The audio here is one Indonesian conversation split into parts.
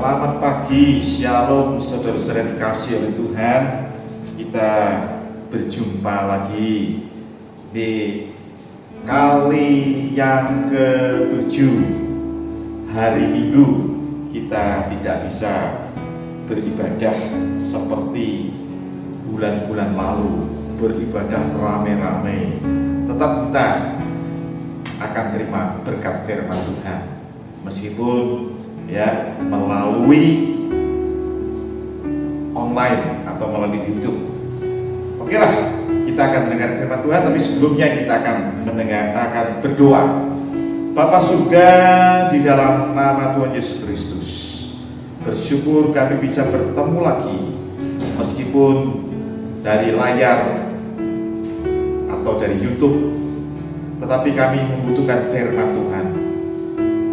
Selamat pagi, shalom saudara-saudara dikasih oleh Tuhan. Kita berjumpa lagi di kali yang ke-7 hari Minggu. Kita tidak bisa beribadah seperti bulan-bulan lalu, beribadah rame-rame. Tetap kita akan terima berkat firman Tuhan, meskipun melalui online atau melalui YouTube. Oke lah, kita akan mendengar firman Tuhan, tapi sebelumnya kita akan berdoa. Bapa surga, di dalam nama Tuhan Yesus Kristus, bersyukur kami bisa bertemu lagi, meskipun dari layar atau dari YouTube, tetapi kami membutuhkan firman Tuhan.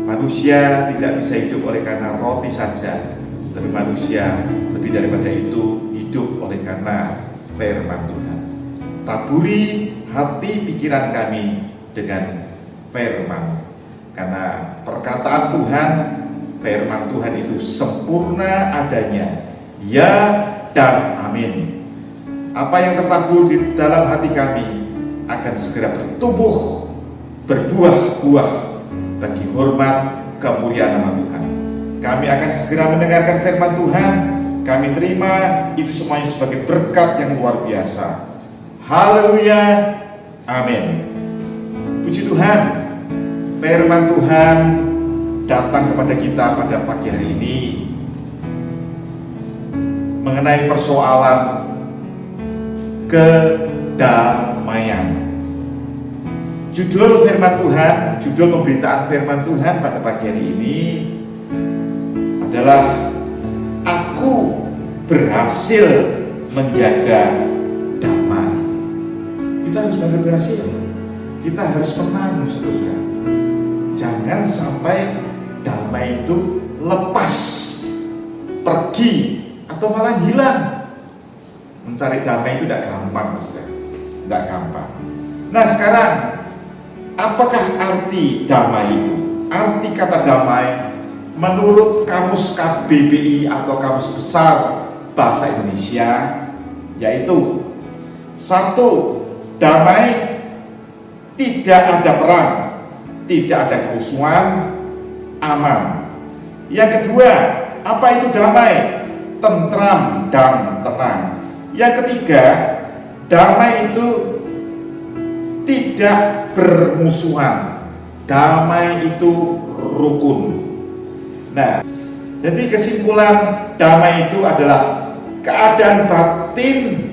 Manusia tidak bisa hidup oleh karena roti saja, tapi manusia lebih daripada itu hidup oleh karena firman Tuhan. Taburi hati pikiran kami dengan firman, karena perkataan Tuhan, firman Tuhan itu sempurna adanya, ya dan amin. Apa yang tertabur di dalam hati kami akan segera bertumbuh, berbuah-buah bagi hormat kemuliaan nama Tuhan. Kami akan segera mendengarkan firman Tuhan. Kami terima itu semuanya sebagai berkat yang luar biasa. Haleluya, amin. Puji Tuhan, firman Tuhan datang kepada kita pada pagi hari ini mengenai persoalan kedamaian. Judul firman Tuhan, judul pemberitaan firman Tuhan pada pagi hari ini adalah Aku berhasil menjaga damai. Kita harus berhasil. Kita harus menang, saudara. Jangan sampai damai itu lepas, pergi, atau malah hilang. Mencari damai itu tidak gampang, saudara. Tidak gampang. Nah sekarang, apakah arti damai itu? Arti kata damai menurut Kamus KBBI atau Kamus Besar Bahasa Indonesia yaitu: 1. Damai, tidak ada perang, tidak ada kerusuhan, aman. Yang kedua, apa itu damai? Tentram dan tenang. Yang ketiga, damai itu tidak bermusuhan. Damai itu rukun. Nah, jadi kesimpulan damai itu adalah keadaan batin,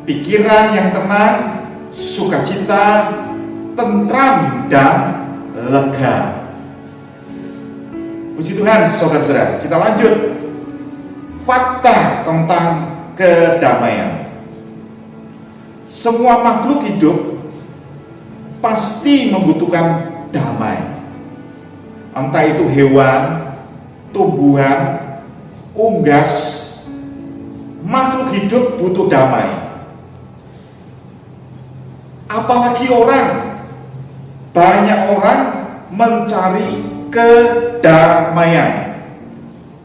pikiran yang tenang, sukacita, tentram dan lega. Puji Tuhan, saudara-saudara. Kita lanjut. Fakta tentang kedamaian. Semua makhluk hidup pasti membutuhkan damai. Entah itu hewan, tumbuhan, unggas, makhluk hidup butuh damai. Apalagi orang, banyak orang mencari kedamaian.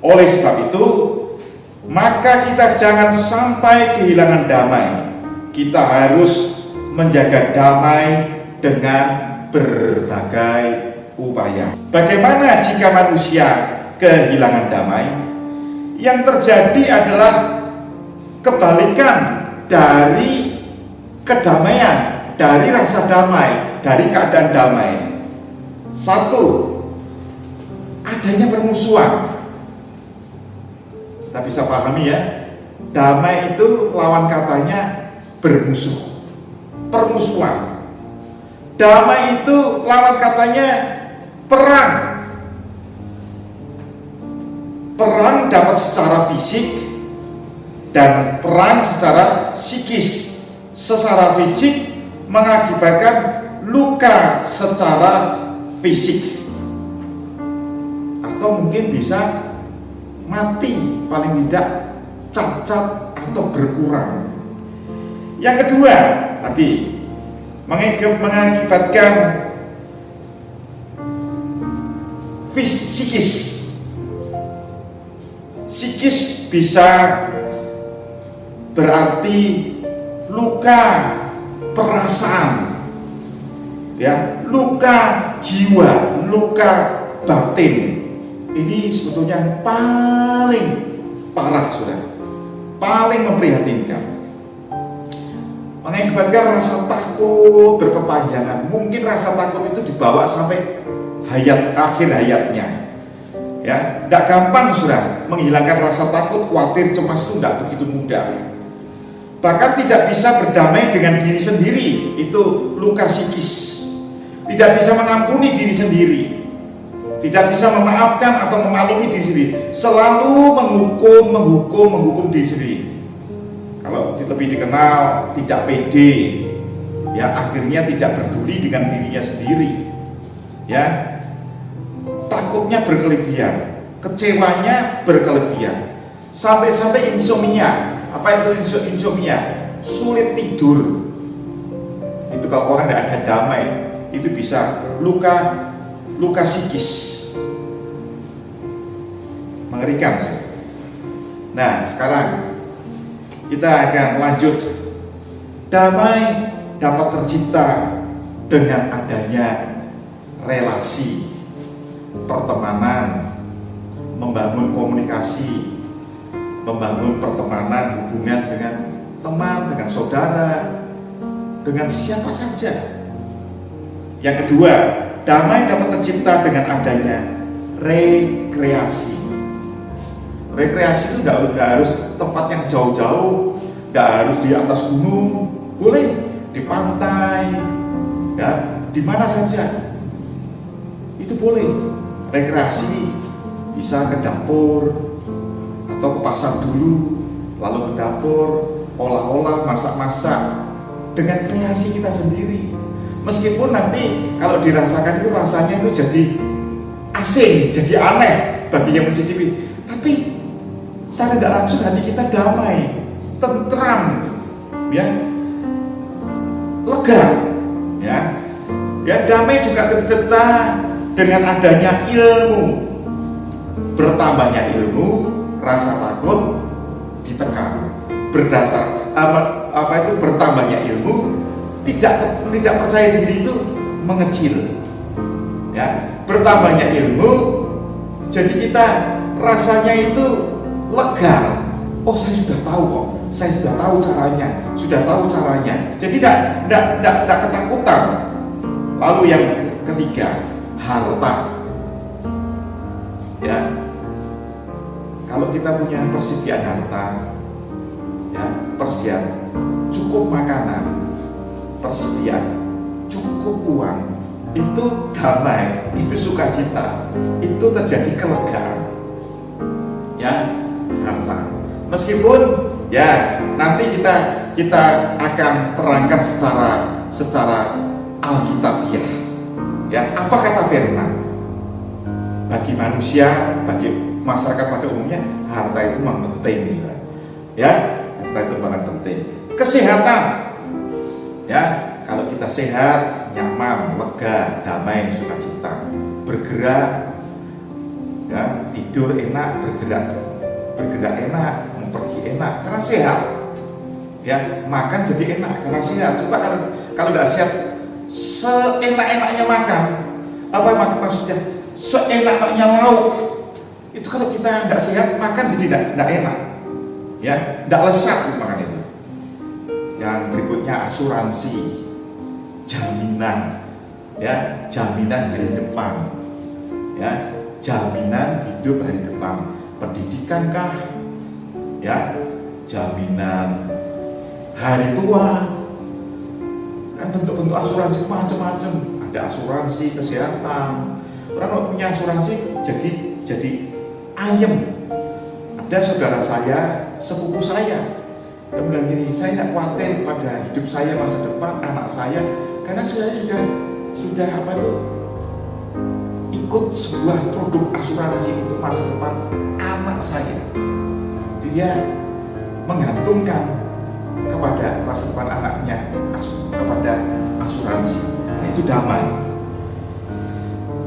Oleh sebab itu, maka kita jangan sampai kehilangan damai. Kita harus menjaga damai dengan berbagai upaya. Bagaimana jika manusia kehilangan damai? Yang terjadi adalah kebalikan dari kedamaian, dari rasa damai, dari keadaan damai. 1. Adanya permusuhan. Kita bisa pahami ya, damai itu lawan katanya bermusuh, permusuhan. Damai itu lawan katanya perang. Perang dapat secara fisik dan perang secara psikis. Secara fisik mengakibatkan luka secara fisik, atau mungkin bisa mati, paling tidak cacat atau berkurang. Yang kedua, tadi mengakibatkan psikis. bisa berarti luka perasaan, ya, luka jiwa, luka batin. Ini sebetulnya paling parah, saudara, paling memprihatinkan. Mengakibatkan rasa takut berkepanjangan. Mungkin rasa takut itu dibawa sampai akhir hayatnya. Ya, tidak gampang, saudara, menghilangkan rasa takut, khawatir, cemas itu tidak begitu mudah. Bahkan tidak bisa berdamai dengan diri sendiri, itu luka psikis. Tidak bisa mengampuni diri sendiri, tidak bisa memaafkan atau memaklumi diri sendiri, selalu menghukum diri sendiri. Kalau lebih dikenal tidak pede, ya, akhirnya tidak peduli dengan dirinya sendiri, ya, takutnya berkelebihan, kecewanya berkelebihan, sampai insomnia. Apa itu insomnia? Sulit tidur. Itu kalau orang tidak ada damai, itu bisa luka psikis. Mengerikan. Nah, sekarang kita akan lanjut. Damai dapat tercipta dengan adanya relasi, pertemanan, membangun komunikasi, membangun pertemanan, hubungan dengan teman, dengan saudara, dengan siapa saja. Yang kedua, damai dapat tercipta dengan adanya rekreasi. Rekreasi itu tidak harus tempat yang jauh-jauh, tidak harus di atas gunung, boleh di pantai, ya, di mana saja. Itu boleh. Rekreasi bisa ke dapur atau ke pasar dulu, lalu ke dapur, olah-olah, masak-masak dengan kreasi kita sendiri. Meskipun nanti kalau dirasakan itu rasanya itu jadi asing, jadi aneh bagi yang mencicipi, tapi secara tidak langsung hati kita damai, tentram, ya, lega, ya. Ya, damai juga tercipta dengan adanya ilmu. Bertambahnya ilmu, rasa takut ditekan. Berdasar bertambahnya ilmu, tidak percaya diri itu mengecil, ya. Bertambahnya ilmu, jadi kita rasanya itu lega. Oh, saya sudah tahu kok, saya sudah tahu caranya, jadi tidak ketakutan. Lalu yang ketiga, harta, ya. Kalau kita punya persediaan harta, ya, persediaan cukup makanan, persediaan cukup uang, itu damai, itu sukacita, itu terjadi kelegaan, ya, harta. Meskipun, ya, nanti kita akan terangkan secara alkitabiah, ya, apa kata firman. Bagi manusia, bagi masyarakat pada umumnya, harta itu memang penting, ya, harta itu sangat penting. Kesehatan, ya, kalau kita sehat, nyaman, lega, damai, sukacita, bergerak, ya, tidur enak, bergerak enak, mau pergi enak karena sehat, ya, makan jadi enak karena sehat. Coba kalau tidak sehat, seenak-enaknya makan, apa maksudnya? Seenak-enaknya lauk, itu kalau kita tidak sehat, makan jadi tidak enak, ya, tidak lesat makan itu. Yang berikutnya asuransi, jaminan, ya, jaminan hari depan, ya, jaminan hidup hari depan, pendidikan kah, ya, jaminan hari tua. Kan bentuk-bentuk asuransi macam-macam. Ada asuransi kesehatan. Orang kalau punya asuransi jadi ayem. Ada saudara saya, sepupu saya, dia bilang gini, saya tidak khawatir pada hidup saya masa depan, anak saya, karena saya sudah ikut sebuah produk asuransi untuk masa depan anak saya. Dia menggantungkan kepada masa depan anaknya kepada asuransi. Nah, itu damai.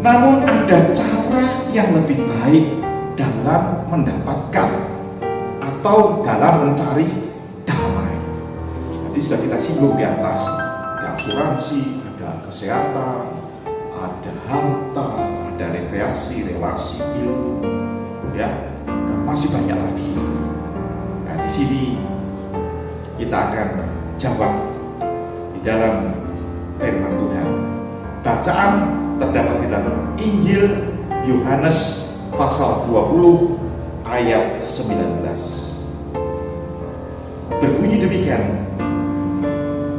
Namun ada cara yang lebih baik dalam mendapatkan atau dalam mencari damai. Nanti sudah kita singgung di atas, ada asuransi, ada kesehatan, ada harta, ada rekreasi, relasi, ilmu, ya, dan masih banyak lagi. Nah, di sini kita akan jawab di dalam firman Tuhan. Bacaan terdapat di dalam Injil Yohanes pasal 20 ayat 19. Berbunyi demikian.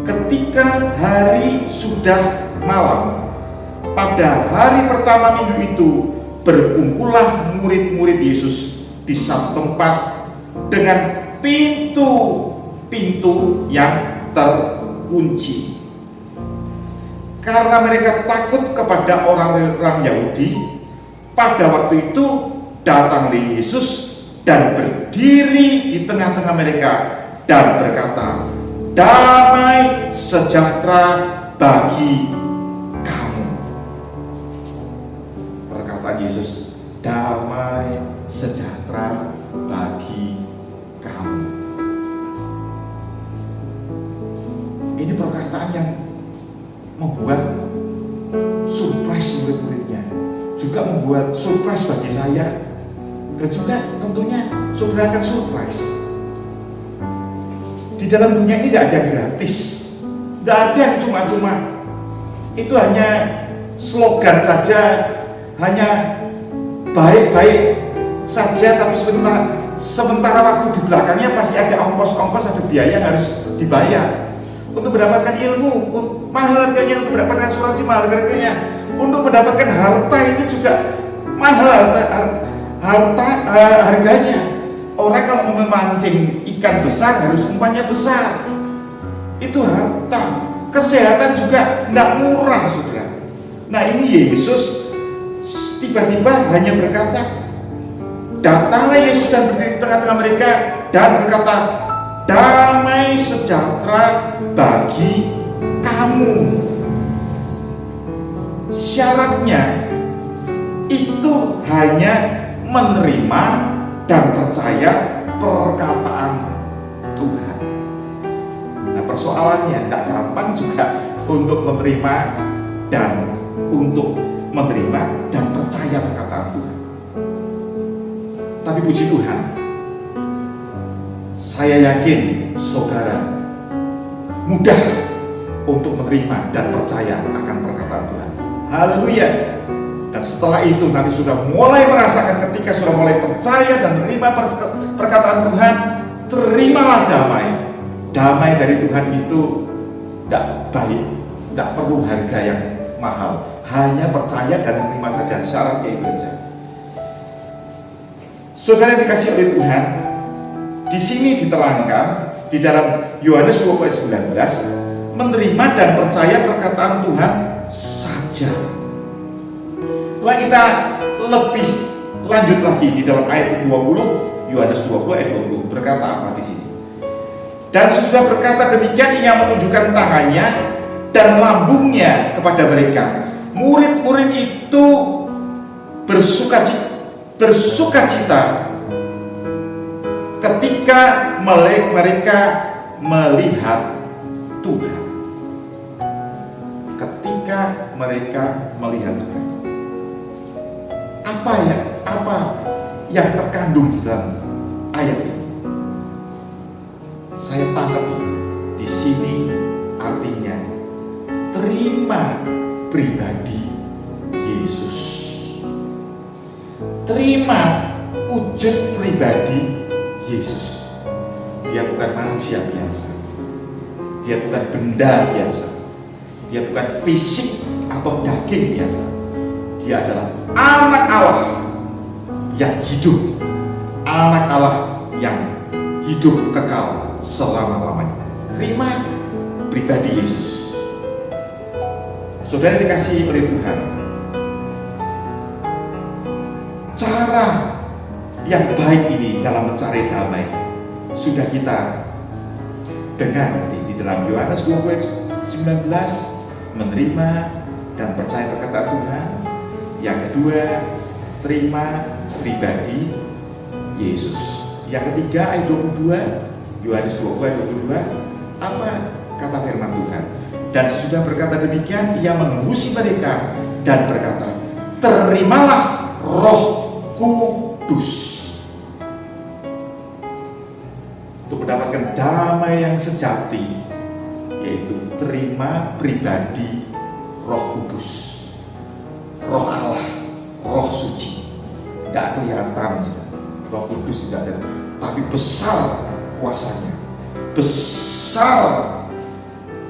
Ketika hari sudah malam, pada hari pertama minggu itu, berkumpullah murid-murid Yesus di satu tempat dengan pintu-pintu yang terkunci. Karena mereka takut kepada orang-orang Yahudi, pada waktu itu datanglah Yesus dan berdiri di tengah-tengah mereka dan berkata, "Damai sejahtera bagi kamu." Perkataan Yesus, damai sejahtera bagi kamu. Ini perkataan yang membuat surprise murid-muridnya, juga membuat surprise bagi saya, dan juga tentunya saudara akan surprise. Di dalam dunia ini tidak ada yang gratis, tidak ada yang cuma-cuma. Itu hanya slogan saja, hanya baik-baik saja, tapi sementara waktu di belakangnya pasti ada ongkos-ongkos, ada biaya yang harus dibayar. Untuk mendapatkan ilmu, mahal harganya. Untuk mendapatkan asuransi, mahal harganya. Untuk mendapatkan harta itu juga mahal harganya. Orang kalau memancing ikan besar harus umpannya besar. Itu harta. Kesehatan juga tidak murah, saudara. Nah, ini Yesus tiba-tiba hanya berkata, datanglah Yesus dan berdiri di tengah-tengah mereka dan berkata, damai sejahtera bagi kamu. Syaratnya itu hanya menerima dan percaya perkataan Tuhan. Nah, persoalannya tak gampang juga untuk menerima dan percaya perkataan Tuhan. Tapi puji Tuhan, saya yakin saudara mudah untuk menerima dan percaya akan perkataan Tuhan. Haleluya. Dan setelah itu nanti sudah mulai merasakan, ketika sudah mulai percaya dan menerima perkataan Tuhan, terimalah damai. Damai dari Tuhan itu tidak baik, tidak perlu harga yang mahal, hanya percaya dan menerima saja, syaratnya itu saja. Saudara dikasih oleh Tuhan, di sini diterangkan di dalam Yohanes 20 ayat 19, menerima dan percaya perkataan Tuhan saja. Setelah kita lebih lanjut lagi di dalam ayat 20, Yohanes 20 ayat 20 berkata apa di sini? Dan sesudah berkata demikian, ia menunjukkan tangannya dan lambungnya kepada mereka. Murid-murid itu bersukacita ketika mereka melihat Tuhan. Ketika mereka melihat Tuhan. Apa yang terkandung di dalam ayat ini? Saya tangkap itu. Di sini artinya terima pribadi Yesus. Terima wujud pribadi Yesus. Dia bukan manusia biasa. Dia bukan benda biasa. Dia bukan fisik atau daging biasa. Dia adalah anak Allah yang hidup. Anak Allah yang hidup kekal selama-lamanya. Terima pribadi Yesus. Saudara dikasihi oleh Tuhan, cara yang baik ini dalam mencari damai sudah kita dengar di dalam Yohanes 20:19, menerima dan percaya perkataan Tuhan. Yang kedua, terima pribadi Yesus. Yang ketiga ayat 22, Yohanes 20 ayat 22, apa kata firman Tuhan? Dan sudah berkata demikian, ia mengembusi mereka dan berkata, terimalah Roh Kudus. Untuk mendapatkan damai yang sejati, yaitu terima pribadi Roh Kudus, Roh Allah, Roh Suci. Tidak kelihatan Roh Kudus, tidak ada, tapi besar kuasanya, besar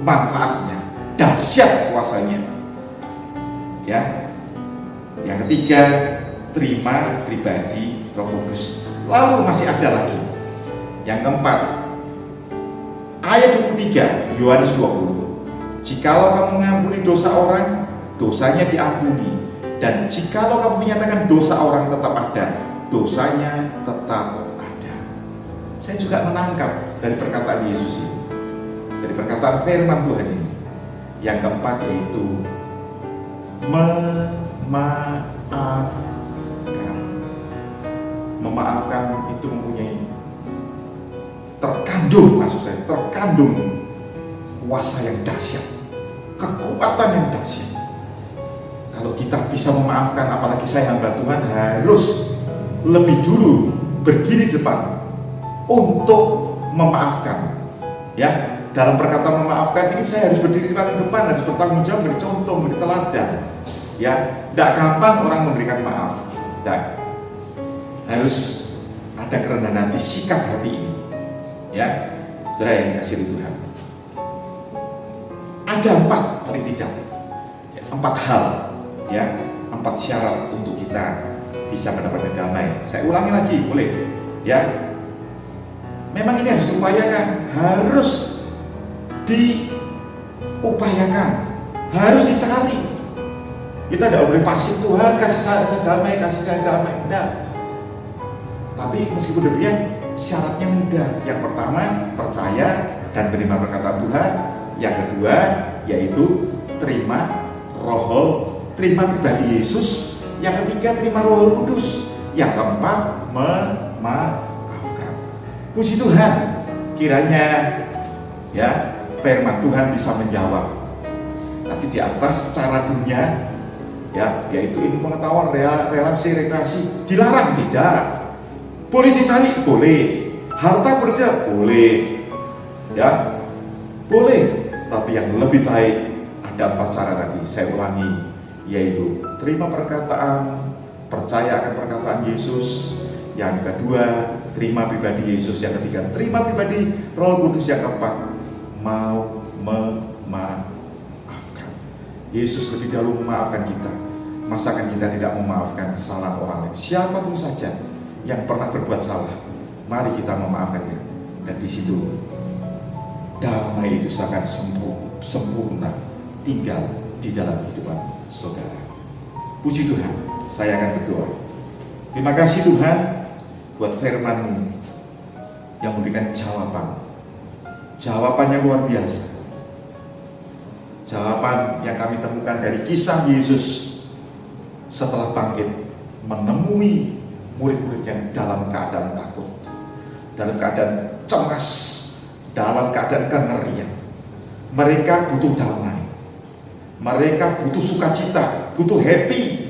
manfaatnya, dahsyat kuasanya. Ya, yang ketiga, terima pribadi Roh Kudus. Lalu masih ada lagi yang keempat, ayat 23 Yohanes 20, jikalau kamu mengampuni dosa orang, dosanya diampuni, dan jikalau kamu menyatakan dosa orang tetap ada, dosanya tetap ada. Saya juga menangkap dari perkataan Yesus ini, dari perkataan firman Tuhan ini. Yang keempat yaitu memaafkan. Memaafkan itu mempunyai terkandung kuasa yang dahsyat, kekuatan yang dahsyat. Kalau kita bisa memaafkan, apalagi saya hamba Tuhan harus lebih dulu berdiri di depan untuk memaafkan. Ya, dalam perkataan memaafkan ini saya harus berdiri paling depan, harus bertanggung jawab, beri contoh, beri teladan. Ya, tidak gampang orang memberikan maaf. Dan harus ada kerendahan hati, sikap hati ini. Ya, saudara yang dikasihi Tuhan, ada paling tidak 4 hal, ya, 4 syarat untuk kita bisa mendapatkan damai. Saya ulangi lagi, boleh? Ya, memang ini harus diupayakan, harus diupayakan, harus dicari. Kita tidak boleh pasif, Tuhan kasih saya damai, kasih saya damai. Tidak. Tapi meskipun demikian, syaratnya mudah. Yang pertama, percaya dan menerima perkataan Tuhan. Yang kedua, yaitu terima terima pribadi Yesus. Yang ketiga, terima Roh Kudus. Yang keempat, memaafkan. Puji Tuhan, kiranya ya firman Tuhan bisa menjawab. Tapi di atas cara dunia, ya, yaitu ilmu pengetahuan, relasi, rekreasi, dilarang tidak. Boleh dicari, boleh. Harta bekerja, boleh. Ya, boleh. Tapi yang lebih baik ada 4 cara tadi. Saya ulangi, yaitu terima perkataan, percaya akan perkataan Yesus. Yang kedua, terima pribadi Yesus. Yang ketiga, terima pribadi Roh Kudus. Yang keempat, mau memaafkan. Yesus lebih dahulu memaafkan kita. Masakan kita tidak memaafkan kesalahan orang lain? Siapapun saja yang pernah berbuat salah, mari kita memaafkannya. Dan di situ damai itu akan sempurna tinggal di dalam kehidupan saudara. Puji Tuhan, saya akan berdoa. Terima kasih Tuhan buat firman-Mu yang memberikan jawabannya luar biasa. Jawaban yang kami temukan dari kisah Yesus setelah bangkit, menemui murid-murid yang dalam keadaan takut, dalam keadaan cemas, dalam keadaan kengerian. Mereka butuh damai, mereka butuh sukacita, butuh happy,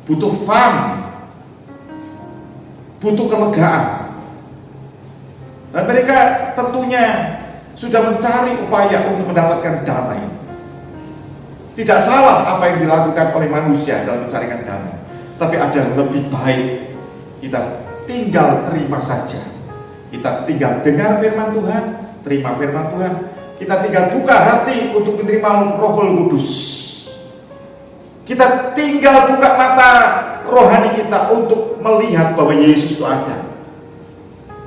butuh fun, butuh kelegaan. Dan mereka tentunya sudah mencari upaya untuk mendapatkan damai. Tidak salah apa yang dilakukan oleh manusia dalam mencarikan damai, tapi ada yang lebih baik. Kita tinggal terima saja. Kita tinggal dengar firman Tuhan, terima firman Tuhan. Kita tinggal buka hati untuk menerima Roh Kudus. Kita tinggal buka mata rohani kita untuk melihat bahwa Yesus itu ada.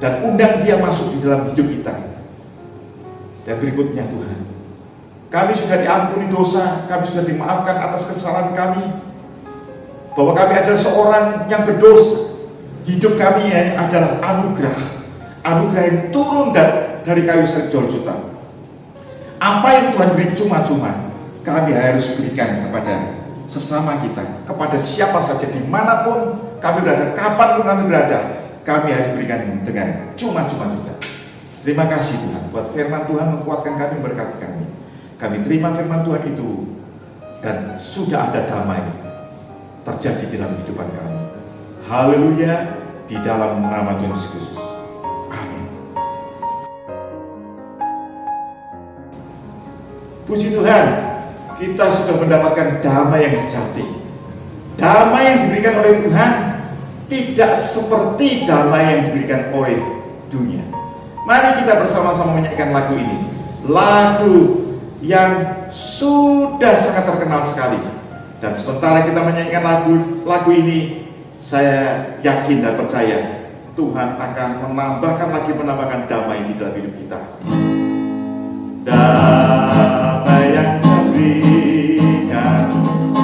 Dan undang dia masuk di dalam hidup kita. Dan berikutnya Tuhan, kami sudah diampuni dosa, kami sudah dimaafkan atas kesalahan kami. Bahwa kami adalah seorang yang berdosa. Hidup kami adalah anugerah yang turun dari kayu salib Golgota. Apa yang Tuhan beri cuma-cuma, kami harus berikan kepada sesama kita, kepada siapa saja, dimanapun kami berada, kapanpun kami berada. kami harus diberikan dengan cuma-cuma juga. Terima kasih Tuhan buat firman Tuhan menguatkan kami, memberkati kami. Kami terima firman Tuhan itu dan sudah ada damai terjadi dalam kehidupan kami. Haleluya, di dalam nama Tuhan Yesus Kristus. Amin. Puji Tuhan, kita sudah mendapatkan damai yang sejati. Damai yang diberikan oleh Tuhan tidak seperti damai yang diberikan oleh dunia. Mari kita bersama-sama menyanyikan lagu ini. Lagu yang sudah sangat terkenal sekali. Dan sementara kita menyanyikan lagu ini, saya yakin dan percaya Tuhan akan menambahkan damai di dalam hidup kita. Damai yang diberikan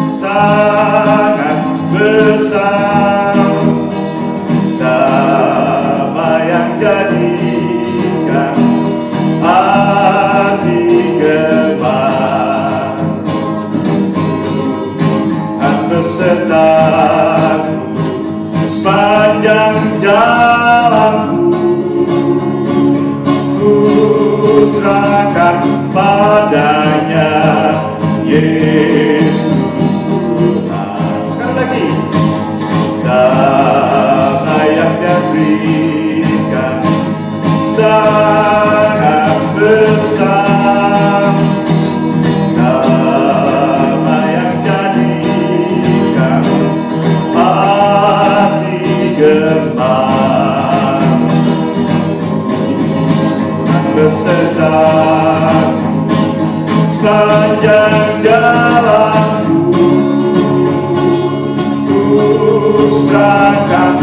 sangat besar, damai yang jadikan hati gemar, dan besertaku sepanjang jalanku, ku serahkan padanya, Yesus Tuhan. Sekali lagi, damai yang Dia berikan sangat besar, damai yang jadikan hati gemar, besertaku sepanjang jalanku, ku serahkan